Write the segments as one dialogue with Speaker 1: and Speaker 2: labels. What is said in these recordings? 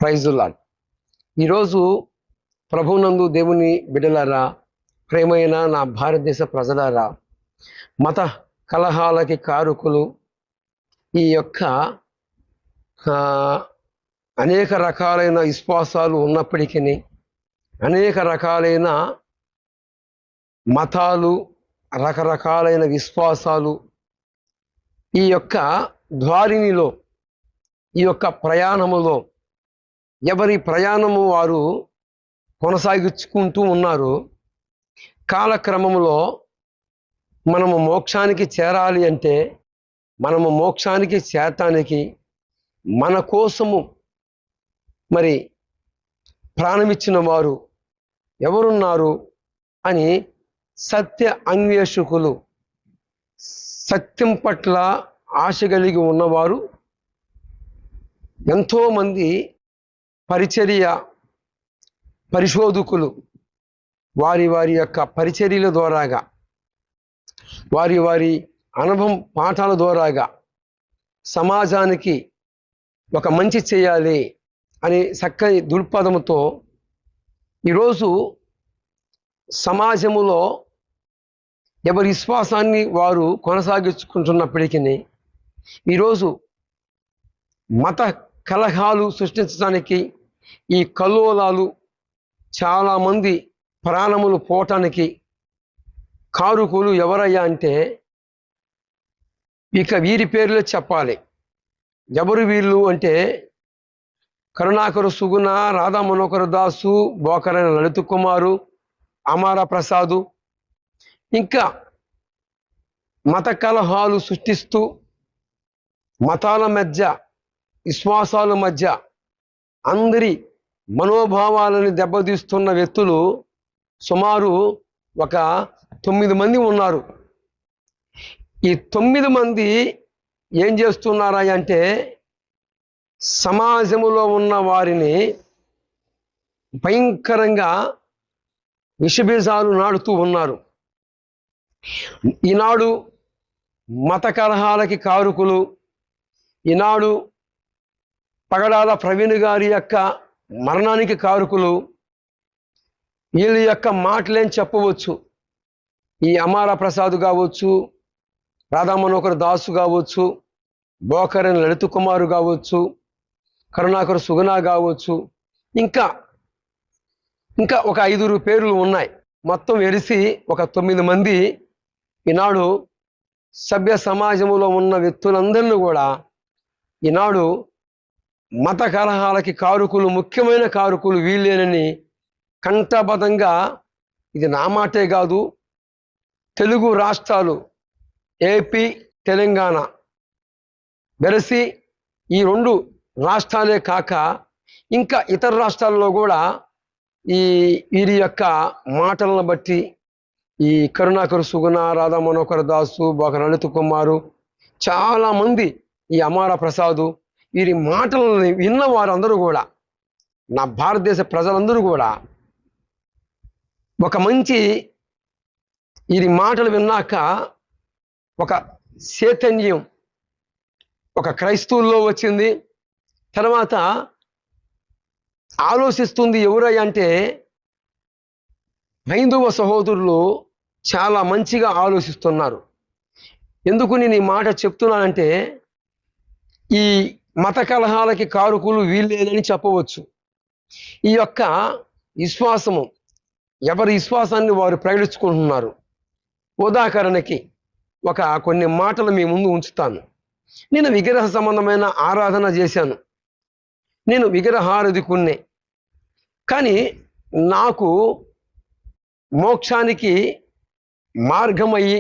Speaker 1: Praise the lord. ఈరోజు ప్రభువునందు దేవుని బిడ్డలారా, ప్రేమైన నా భారతదేశ ప్రజలారా, మత కలహాలకి కారకులు ఈ యొక్క అనేక రకాలైన విశ్వాసాలు ఉన్నప్పటికీ, అనేక రకాలైన మతాలు, రకరకాలైన విశ్వాసాలు ఈ యొక్క ద్వారినిలో, ఈ యొక్క ప్రయాణములో ఎవరి ప్రయాణము వారు కొనసాగించుకుంటూ ఉన్నారు. కాలక్రమంలో మనము మోక్షానికి చేరాలి అంటే, మనము మోక్షానికి చేరటానికి మన కోసము మరి ప్రాణమిచ్చిన వారు ఎవరున్నారు అని సత్య అన్వేషకులు, సత్యం పట్ల ఆశ కలిగి ఉన్నవారు ఎంతోమంది పరిచర్య పరిశోధకులు వారి వారి యొక్క పరిచర్యల ద్వారాగా, వారి వారి అనుభవం పాఠాల ద్వారాగా సమాజానికి ఒక మంచి చేయాలి అనే చక్కని దృక్పథంతో ఈరోజు సమాజములో ఎవరి విశ్వాసాన్ని వారు కొనసాగించుకుంటున్నప్పటికీ, ఈరోజు మత కలహాలు సృష్టించడానికి, ఈ కల్లోలాలు చాలామంది ప్రాణములు పోవటానికి కారుకులు ఎవరయ్యా అంటే, ఇక వీరి పేర్లే చెప్పాలి. ఎవరు వీళ్ళు అంటే, కరుణాకర సుగుణ, రాధా మనోహర దాసు, బోకరైన లలిత కుమారు, అమార ప్రసాదు, ఇంకా మత కలహాలు సృష్టిస్తూ మతాల మధ్య, విశ్వాసాల మధ్య అందరి మనోభావాలను దెబ్బతీస్తున్న వ్యక్తులు సుమారు ఒక 9 మంది ఉన్నారు. ఈ 9 మంది ఏం చేస్తున్నారా అంటే, సమాజంలో ఉన్న వారిని భయంకరంగా విషబీజాలు నాడుతూ ఉన్నారు. ఈనాడు మత కలహాలకి కారుకులు, ఈనాడు పగడాల ప్రవీణ్ గారి యొక్క మరణానికి కారుకులు, వీళ్ళ యొక్క మాటలేం చెప్పవచ్చు. ఈ అమార ప్రసాద్ కావచ్చు, రాధా మనోహర్ దాసు కావచ్చు, బోకరైన లలిత కుమారు కావచ్చు, కరుణాకర సుగుణ కావచ్చు, ఇంకా ఒక 5 పేర్లు ఉన్నాయి. మొత్తం వెలిసి ఒక 9 మంది ఈనాడు సభ్య సమాజంలో ఉన్న వ్యక్తులందరినీ కూడా ఈనాడు మత కలహాలకి కారుకులు, ముఖ్యమైన కారుకులు వీళ్ళేనని కంఠబద్ధంగా, ఇది నా మాటే కాదు, తెలుగు రాష్ట్రాలు ఏపీ, తెలంగాణ వెరసి ఈ 2 రాష్ట్రాలే కాక ఇంకా ఇతర రాష్ట్రాల్లో కూడా వీరి యొక్క మాటలను బట్టి ఈ కరుణాకర సుగుణ, రాధా మనోహర్ దాసు, బోకర లలిత కుమారు, చాలామంది, ఈ అమార ప్రసాదు, వీరి మాటలను విన్న వారందరూ కూడా, నా భారతదేశ ప్రజలందరూ కూడా ఒక మంచి వీరి మాటలు విన్నాక ఒక చైతన్యం ఒక క్రైస్తవుల్లో వచ్చింది. తర్వాత ఆలోచిస్తుంది ఎవరై అంటే, హైందవ సహోదరులు చాలా మంచిగా ఆలోచిస్తున్నారు. ఎందుకు నేను ఈ మాట చెప్తున్నానంటే, ఈ మత కలహాలకి కారుకులు వీళ్ళేనని చెప్పవచ్చు. ఈ యొక్క విశ్వాసము, ఎవరి విశ్వాసాన్ని వారు ప్రకటించుకుంటున్నారు. ఉదాహరణకి కొన్ని మాటలు మీ ముందు ఉంచుతాను. నేను విగ్రహ సంబంధమైన ఆరాధన చేశాను, నేను విగ్రహారాధికున్నే, కానీ నాకు మోక్షానికి మార్గమయ్యి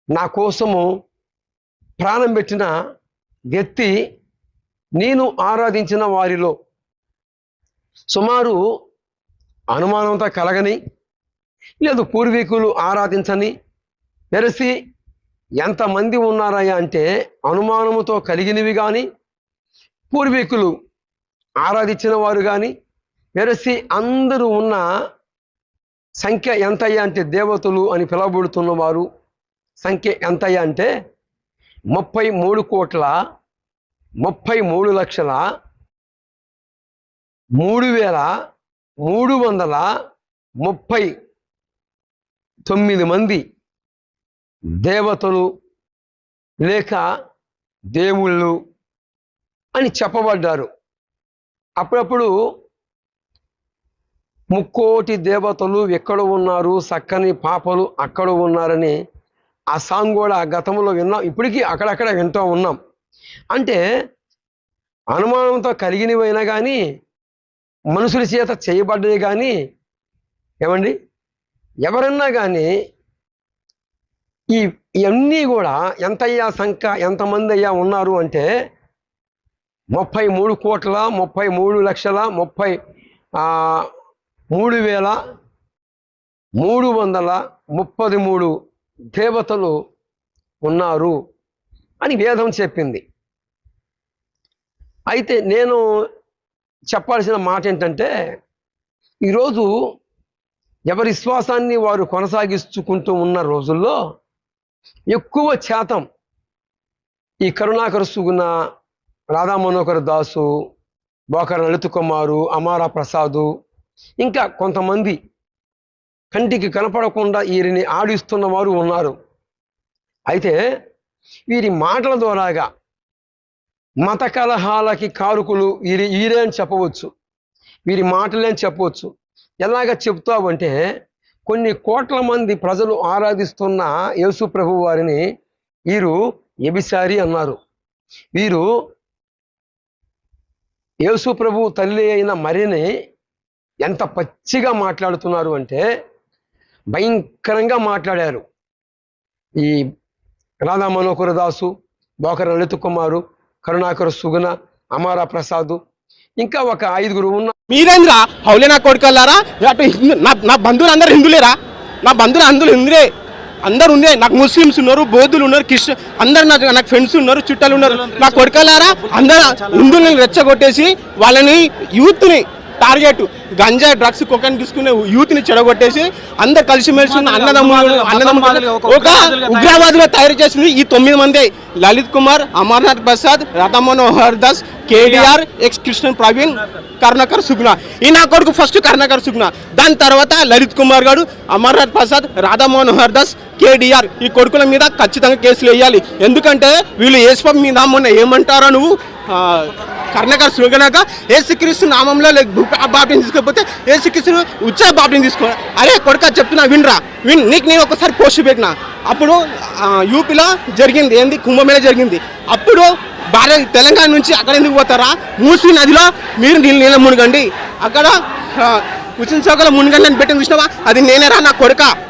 Speaker 1: నా కోసము ప్రాణం పెట్టిన వ్యక్తి నేను ఆరాధించిన వారిలో సుమారు అనుమానంతో కలగని, లేదు పూర్వీకులు ఆరాధించని వెరసి ఎంతమంది ఉన్నారయ్యా అంటే, అనుమానముతో కలిగినవి కానీ, పూర్వీకులు ఆరాధించిన వారు కానీ వెరసి అందరూ ఉన్న సంఖ్య ఎంతయ్యా అంటే, దేవతలు అని పిలవబడుతున్న వారు సంఖ్య ఎంతయ్యా అంటే 33,33,00,000 3339 మంది దేవతలు లేక దేవుళ్ళు అని చెప్పబడ్డారు. అప్పుడప్పుడు ముక్కోటి దేవతలు ఎక్కడ ఉన్నారు, చక్కని పాపలు అక్కడ ఉన్నారని ఆ సాంగ్ కూడా గతంలో విన్నాం, ఇప్పటికీ అక్కడక్కడ వింటూ ఉన్నాం. అంటే అనుమానంతో కలిగినవైనా కానీ, మనుషుల చేత చేయబడ్డవి కానీ, ఏమండి ఎవరన్నా కానీ ఇవన్నీ కూడా ఎంతయ్యా సంఖ్య, ఎంతమంది అయ్యా ఉన్నారు అంటే 33,33,333 దేవతలు ఉన్నారు అని వేదం చెప్పింది. అయితే నేను చెప్పాల్సిన మాట ఏంటంటే, ఈరోజు ఎవరి విశ్వాసాన్ని వారు కొనసాగించుకుంటూ ఉన్న రోజుల్లో ఎక్కువ శాతం ఈ కరుణాకర సుగుణ, రాధా మనోహర్ దాసు, బోకర లలిత్ కుమారు, అమారా ప్రసాదు, ఇంకా కొంతమంది కంటికి కనపడకుండా వీరిని ఆడిస్తున్న వారు ఉన్నారు. అయితే వీరి మాటల ద్వారాగా మత కలహాలకి కారుకులు వీరే అని చెప్పవచ్చు, వీరి మాటలే అని చెప్పవచ్చు. ఎలాగ చెప్తావంటే, కొన్ని కోట్ల మంది ప్రజలు ఆరాధిస్తున్న యేసు ప్రభు వారిని వీరు వ్యభిచారి అన్నారు. వీరు యేసు ప్రభు తల్లి అయిన మరియని ఎంత పచ్చిగా మాట్లాడుతున్నారు అంటే భయంకరంగా మాట్లాడారు. ఈ రాధా మనోహర్ దాసు, బోకర లలిత్ కుమారు, కరుణాకర సుగుణ, అమారా ప్రసాద్, ఇంకా ఒక 5 ఉన్నారు.
Speaker 2: మీరేంద్రా హౌలే నా కొడుకల్లారా, అటు నా బంధువులు అందరు హిందువులేరా? నా బంధువులు అందరూ హిందులే, అందరు ఉండే. నాకు ముస్లిమ్స్ ఉన్నారు, బౌద్ధులు ఉన్నారు, క్రిస్టియన్ అందరు నాకు ఫ్రెండ్స్ ఉన్నారు, చుట్టాలు ఉన్నారు. నా కొడుకల్లారా అందరు హిందువులను రెచ్చగొట్టేసి వాళ్ళని యూత్ని టార్గెట్ గంజా, డ్రగ్స్, కొకైన్ తీసుకునే యూత్ని చెడగొట్టేసి అందరు కలిసిమెలిసి అన్నదమ్ములు ఒక ఉగ్రవాదులు తయారు చేసింది ఈ 9 మంది. లలిత్ కుమార్, అమర్నాథ్ ప్రసాద్, రాధా మనోహర్ దాస్, కేడిఆర్, ఎక్స్ కృష్ణన్ ప్రవీణ్, కరుణాకర్ సుగుణ. ఈ నా కొడుకు ఫస్ట్ కరుణాకర్ సుగుణ, దాని తర్వాత లలిత్ కుమార్ గారు, అమర్నాథ్ ప్రసాద్, రాధా మనోహర్ దాస్, కేడిఆర్. ఈ కొడుకుల మీద ఖచ్చితంగా కేసులు వేయాలి. ఎందుకంటే వీళ్ళు ఏసుపం మీద మొన్న ఏమంటారో నువ్వు కరుణాకర్ సుగుణక యేసుక్రీస్తు నామంలో బాప్టిజం తీసుకోకపోతే యేసుక్రీస్తు ఉత్సాహ బాప్టిజం తీసుకో. అరే కొడుక చెప్తున్నా వినరా, నీకు నేను ఒకసారి పోస్ట్ పెట్టిన. అప్పుడు యూపీలో జరిగింది ఏంది, కుంభమేళ జరిగింది. అప్పుడు తెలంగాణ నుంచి అక్కడ ఎందుకు పోతారా, మూసీ నదిలో మీరు నీళ్ళ మునగండి, అక్కడ హుస్సేన్ సాగర్లో మునగండి అని పెట్టిన చూసినావా, అది నేనేరా నా కొడుక.